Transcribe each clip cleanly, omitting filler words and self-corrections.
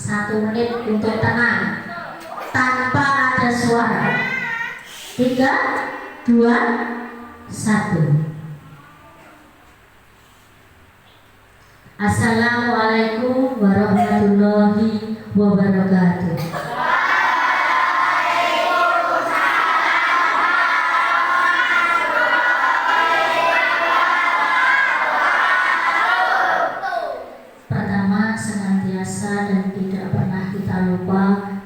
1 menit untuk tenang tanpa ada suara. 3, 2, 1. Assalamualaikum warahmatullahi wabarakatuh. Pertama, senantiasa dan tidak pernah kita lupa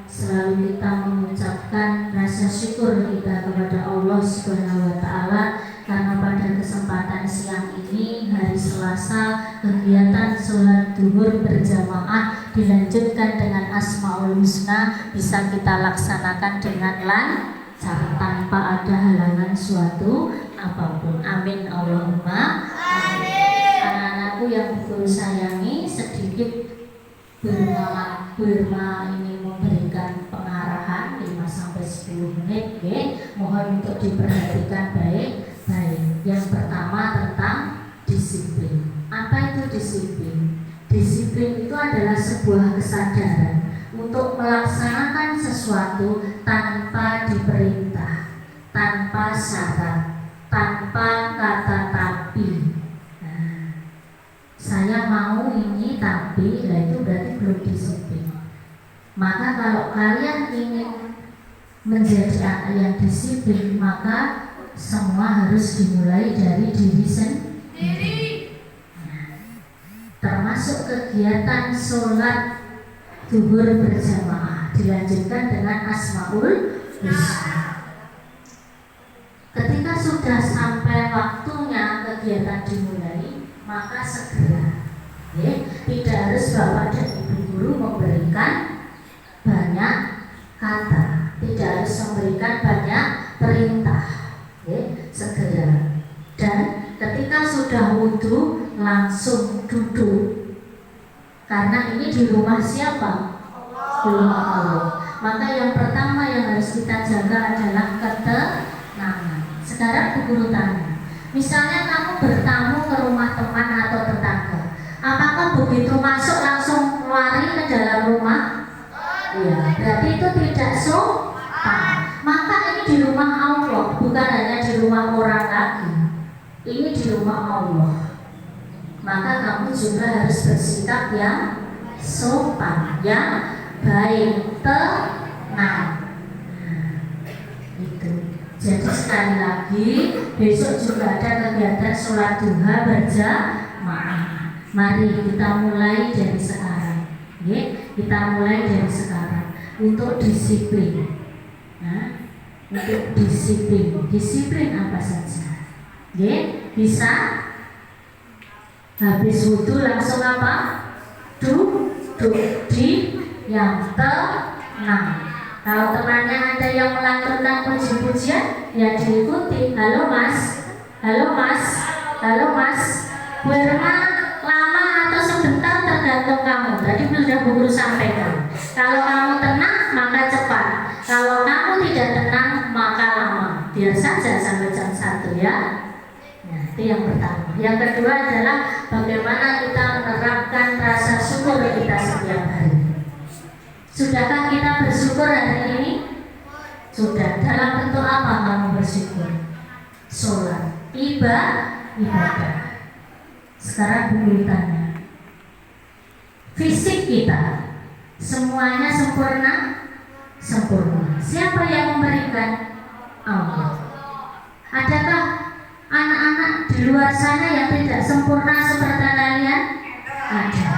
selalu kita mengucapkan rasa syukur kita kepada Allah Subhanahu wa Ta'ala, karena pada kesempatan siang ini hari Selasa kegiatan sholat duhur berjamaah dilanjutkan dengan Asmaul Husna bisa kita laksanakan dengan lancar tanpa ada halangan suatu apapun. Amin Allahumma amin. Anak-anakku yang betul sayangi, sedikit Burma ini memberikan pengarahan 5-10 menit, mohon untuk diperhatikan baik-baik. Yang pertama tentang disiplin. Apa itu disiplin? Disiplin itu adalah sebuah kesadaran untuk melaksanakan sesuatu tanpa diperintah, tanpa syarat, tanpa kata tapi. Saya mau ini tapi, itu berarti belum disiplin. Maka kalau kalian ingin menjadi anak yang disiplin, maka semua harus dimulai dari diri sendiri. Termasuk kegiatan sholat duhur berjamaah dilanjutkan dengan Asmaul Husna. Ketika sudah sampai waktunya kegiatan dimulai, maka segera, tidak harus Bapak dan Ibu guru memberikan banyak kata, tidak harus memberikan banyak perintah, segera. Dan ketika sudah wudhu langsung duduk, karena ini di rumah siapa? Di rumah Allah. Maka yang pertama yang harus kita jaga adalah ketenangan. Sekarang Bu Guru tanya, misalnya kamu bertamu ke rumah teman atau tetangga, apakah begitu masuk langsung lari ke dalam rumah? Iya, berarti itu tidak sopan. Maka ini di rumah Allah, bukan hanya di rumah orang lagi. Ini di rumah Allah. Maka kamu juga harus bersikap yang sopan, yang baik, tenang. Itu. Jadi sekali lagi, besok juga ada kegiatan sholat duha berjamaah. Mari kita mulai dari sekarang. Kita mulai dari sekarang untuk disiplin. Untuk disiplin. Disiplin apa saja? Bisa habis wudhu langsung apa? Duduk di yang tenang. Kalau temannya ada yang melakukan puji-pujian, ya diikuti. Halo mas, halo mas, halo mas. Burma lama atau sebentar tergantung kamu. Tadi sudah Bu Guru sampaikan. Kalau kamu tenang maka cepat. Kalau kamu tidak tenang maka lama. Biar saja sampai jam 1 ya. Nah, itu yang pertama. Yang kedua adalah bagaimana kita menerapkan rasa syukur kita setiap hari. Sudahkah kita bersyukur hari ini? Sudah. Dalam bentuk apa kamu bersyukur? Sholat, ibadah. Sekarang Bu Guru tanya, fisik kita semuanya sempurna? Sempurna. Siapa yang memberikan? Allah. Adakah anak-anak di luar sana yang tidak sempurna seperti kalian? Ada.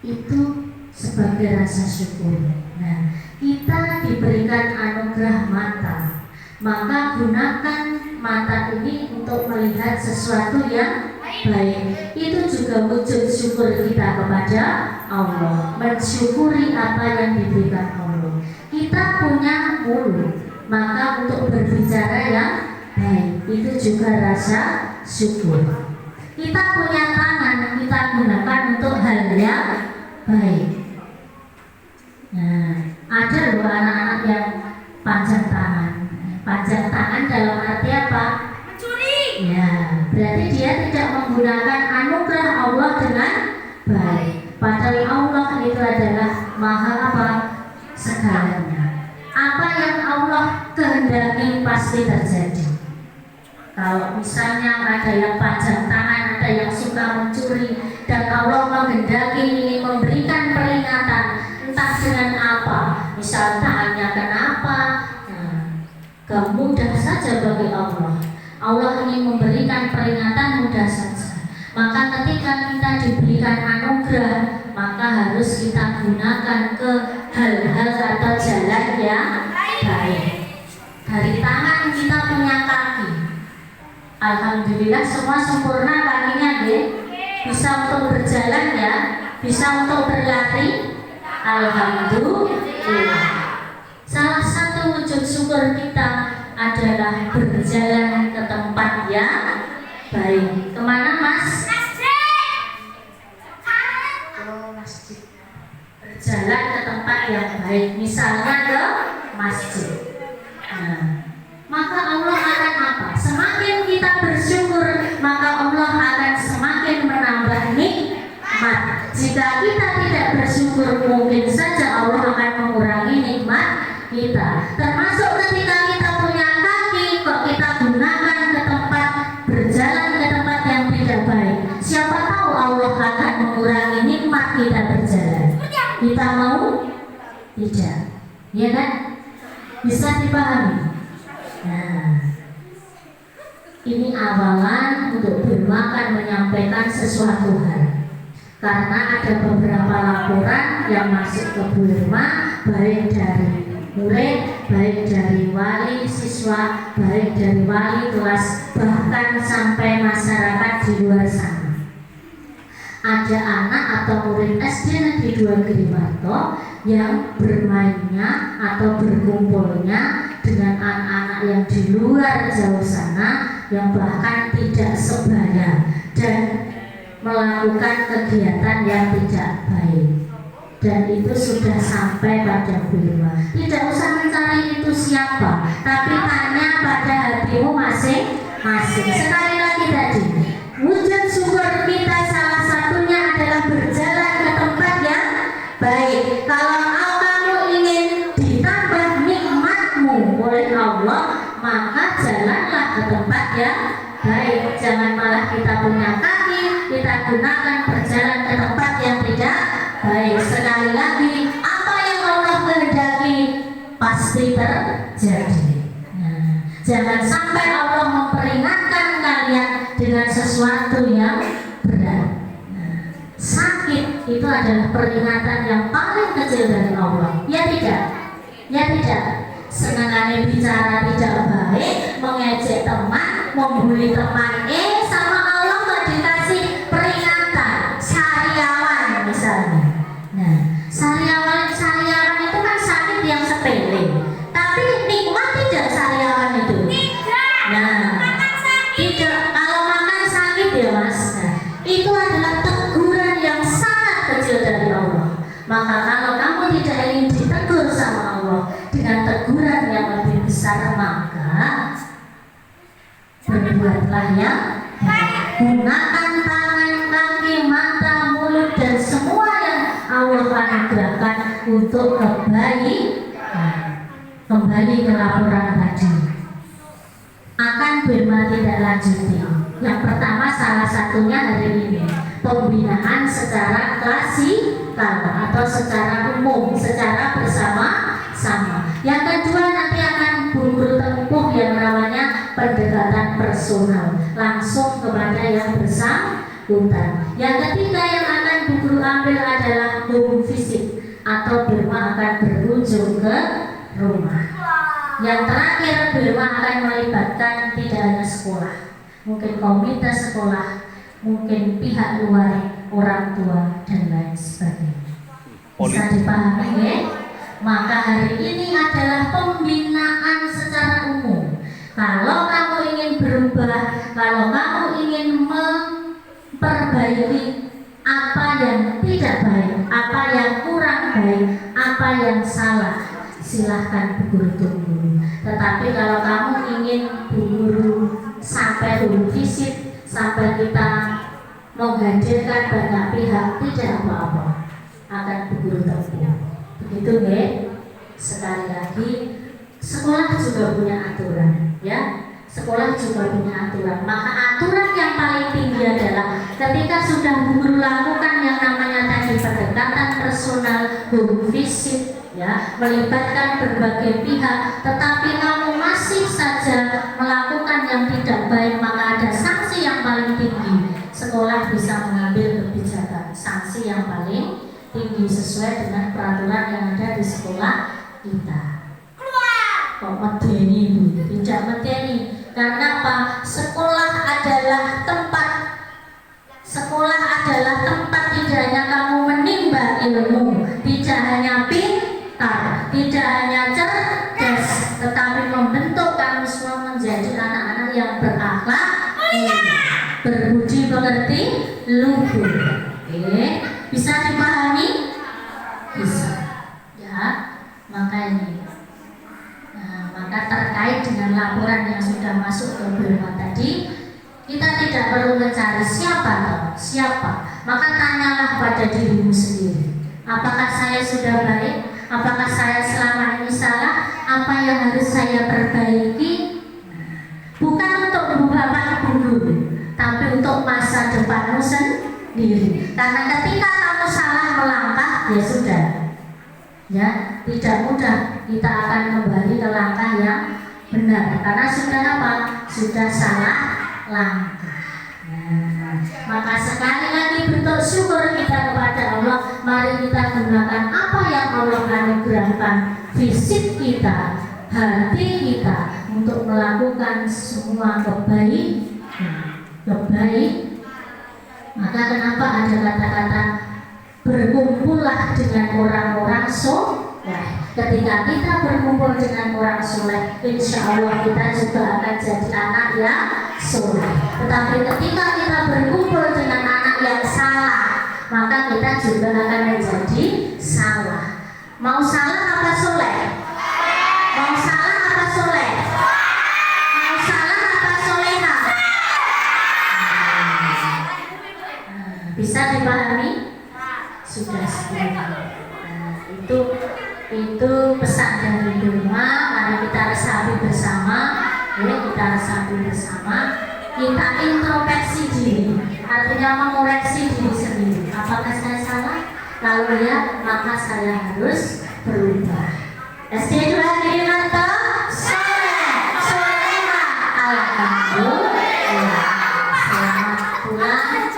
Itu sebagai rasa syukur. Nah, kita diberikan anugerah mata, maka gunakan mata ini untuk melihat sesuatu yang baik. Itu juga wujud syukur kita kepada Allah, mensyukuri apa yang diberikan Allah. Kita punya mulut, maka untuk berbicara yang baik, itu juga rasa syukur. Kita punya tangan, kita gunakan untuk hal yang baik. Nah, ada loh anak-anak yang panjang tangan. Panjang tangan dalam arti apa? Mencuri. Ya, berarti dia tidak menggunakan anugerah Allah dengan baik. Padahal Allah itu adalah maha apa? Segalanya. Apa yang Allah kehendaki pasti terjadi. Kalau misalnya ada yang pajang tangan, ada yang suka mencuri, dan Allah menghendaki ingin memberikan peringatan, entah dengan apa, misalnya tangannya kenapa, mudah saja bagi Allah. Allah ingin memberikan peringatan mudah saja. Maka ketika kita diberikan anugerah, maka harus kita gunakan ke hal-hal atau jalan yang baik. Dari tangan kita punya kaki. Alhamdulillah semua sempurna kakinya ya. Bisa untuk berjalan ya, bisa untuk berlari. Alhamdulillah. Salah satu wujud syukur kita adalah berjalan ke tempat yang baik. Kemana mas? Masjid. Berjalan ke tempat yang baik, misalnya ke masjid. Maka Allah akan apa? Semakin kita bersyukur, maka Allah akan semakin menambah nikmat. Jika kita tidak bersyukur, mungkin saja Allah akan mengurangi nikmat kita. Termasuk ketika kita punya kaki, kok kita gunakan ke tempat, berjalan ke tempat yang tidak baik, siapa tahu Allah akan mengurangi nikmat kita berjalan. Kita mau? Tidak, ya kan? Bisa dipahami? Nah, ini awalan untuk bermakan menyampaikan sesuatu hal. Karena ada beberapa laporan yang masuk ke Burma, baik dari murid, baik dari wali siswa, baik dari wali kelas, bahkan sampai masyarakat di luar sana. Ada anak atau murid SD Negeri 2 Giriwarto yang bermainnya atau berkumpulnya dengan anak-anak yang di luar jauh sana, yang bahkan tidak sebaya dan melakukan kegiatan yang tidak baik. Dan itu sudah sampai pada Burma. Tidak usah mencari itu siapa, tapi tanya pada hatimu masing-masing. Sekali lagi tadi, wujud syukur kita salah satunya adalah berjalan ke tempat yang baik. Kalau kamu ingin ditambah nikmatmu oleh Allah, maka jalanlah ke tempat yang baik. Jangan malah kita punya kaki, kita gunakan berjalan ke tempat yang tidak baik. Sekali lagi, apa yang Allah kehendaki pasti terjadi. Jangan sampai Allah memperingatkan kalian dengan sesuatu yang berat. Sakit itu adalah peringatan yang paling kecil dari Allah. Ya tidak? Ya tidak? Senangannya bicara tidak baik, mengejek teman, membuli teman, sama Allah nggak dikasih peringatan. Sariawan misalnya. Nah, sariawan itu kan sakit yang sepele, tapi nikmat tidak sariawan itu. Nah, tidak, kalau makan sakit ya mas. Nah, itu adalah teguran yang sangat kecil dari Allah. Maka kalau kamu tidak ingin ditegur sama Allah dengan teguran yang lebih besar, maka berbuatlah yang gunakan tangan, kaki, mata, mulut dan semua yang Allah anugerahkan untuk kembali ke laporan tadi. Akan Burma tidak lanjuti. Yang pertama, salah satunya hari ini pembinaan secara klasikal atau secara umum, secara bersama-sama. Yang kedua, nanti akan guru tempuh yang namanya pendekatan personal, langsung kepada yang bersangkutan. Yang ketiga yang akan guru ambil adalah home visit atau Burma akan berkunjung ke rumah. Yang terakhir, Burma akan melibatkan tidak hanya sekolah, mungkin komite sekolah, mungkin pihak luar, orang tua dan lain sebagainya. Bisa dipahami ya? Maka hari ini adalah pembinaan secara umum. Kalau kamu ingin berubah, kalau kamu ingin memperbaiki apa yang tidak baik, apa yang kurang baik, apa yang salah, silahkan Bu Guru tunggu. Tetapi kalau kamu ingin Bu Guru sampai dulu visit, sampai kita menghadirkan banyak pihak tidak apa-apa, akan gugur tempuh. Begitu nggih? Sekali lagi, sekolah juga punya aturan, ya. Sekolah juga punya aturan. Maka aturan yang paling tinggi adalah ketika sudah guru lakukan yang namanya tadi pendekatan personal, home visit, ya, melibatkan berbagai pihak, tetapi kamu masih saja melakukan yang tidak baik, maka ada sanksi yang paling tinggi. Sekolah bisa mengambil kebijakan sanksi yang paling tinggi sesuai dengan peraturan yang ada di sekolah kita. Kok medeni Bu? Tidak medeni. Karena apa? Sekolah adalah tempat tidak hanya kamu menimba ilmu, tidak hanya pintar, tidak hanya cerdas, tetapi membentuk kamu semua menjadi anak-anak yang berakhlak, berbudi pekerti, luhur. Oke, bisa dipahami? Bisa. Ya, makanya. Maka terkait dengan laporan yang sudah masuk ke Brema tadi, kita tidak perlu mencari siapa, maka tanyalah pada dirimu sendiri. Apakah saya sudah baik? Apakah saya selama ini salah? Apa yang harus saya perbaiki? Bukan untuk ibu bapak ibu guru, tapi untuk masa depanmu sendiri. Karena ketika kamu salah melangkah, ya sudah. Ya, tidak mudah kita akan kembali ke langkah yang benar karena sudah apa? Sudah salah langkah. Maka sekali lagi bentuk syukur kita kepada Allah. Mari kita gunakan apa yang Allah anugerahkan, fisik kita, hati kita, untuk melakukan semua kebaikan. Maka kenapa ada kata-kata berkumpullah dengan orang-orang soleh. Ketika kita berkumpul dengan orang soleh, insya Allah kita juga akan jadi anak yang soleh. Tetapi ketika kita berkumpul dengan anak yang salah, maka kita juga akan menjadi salah. Mau salah apa soleh? Mau salah apa soleh? Mau salah apa soleha? Bisa dipahami? Sudah sebenarnya. Itu pesan dari Brema. Mari kita resapi bersama, ya, kita introspeksi diri, artinya mengoreksi diri sendiri. Apakah saya salah? Kalau ya, maka saya harus berubah. SD 2 diri mantap, soleha, alhamdulillah. Selamat pulang.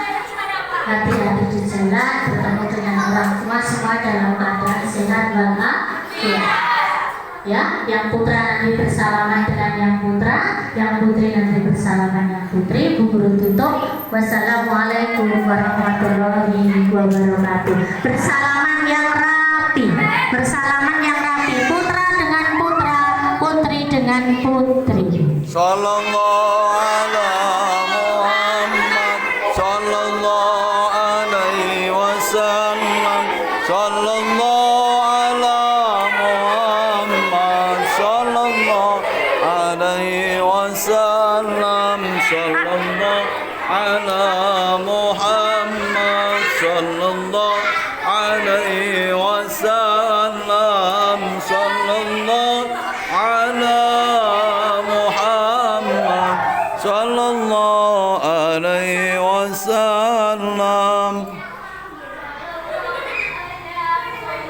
Hati-hati di jalan, bertemu dengan orang tua semua dalam keadaan sehat walafiat. Ya, yang putra nanti bersalaman dengan yang putra, yang putri nanti bersalaman dengan putri. Bu Guru tutup. Wassalamualaikum warahmatullahi wabarakatuh. Bersalaman yang rapi, putra dengan putra, putri dengan putri. Sallallahu ala Muhammad, sallallahu alaihi wasallam, sallallahu ala Muhammad, sallallahu alaihi wasallam, sallallahu ala Muhammad, sallallahu alaihi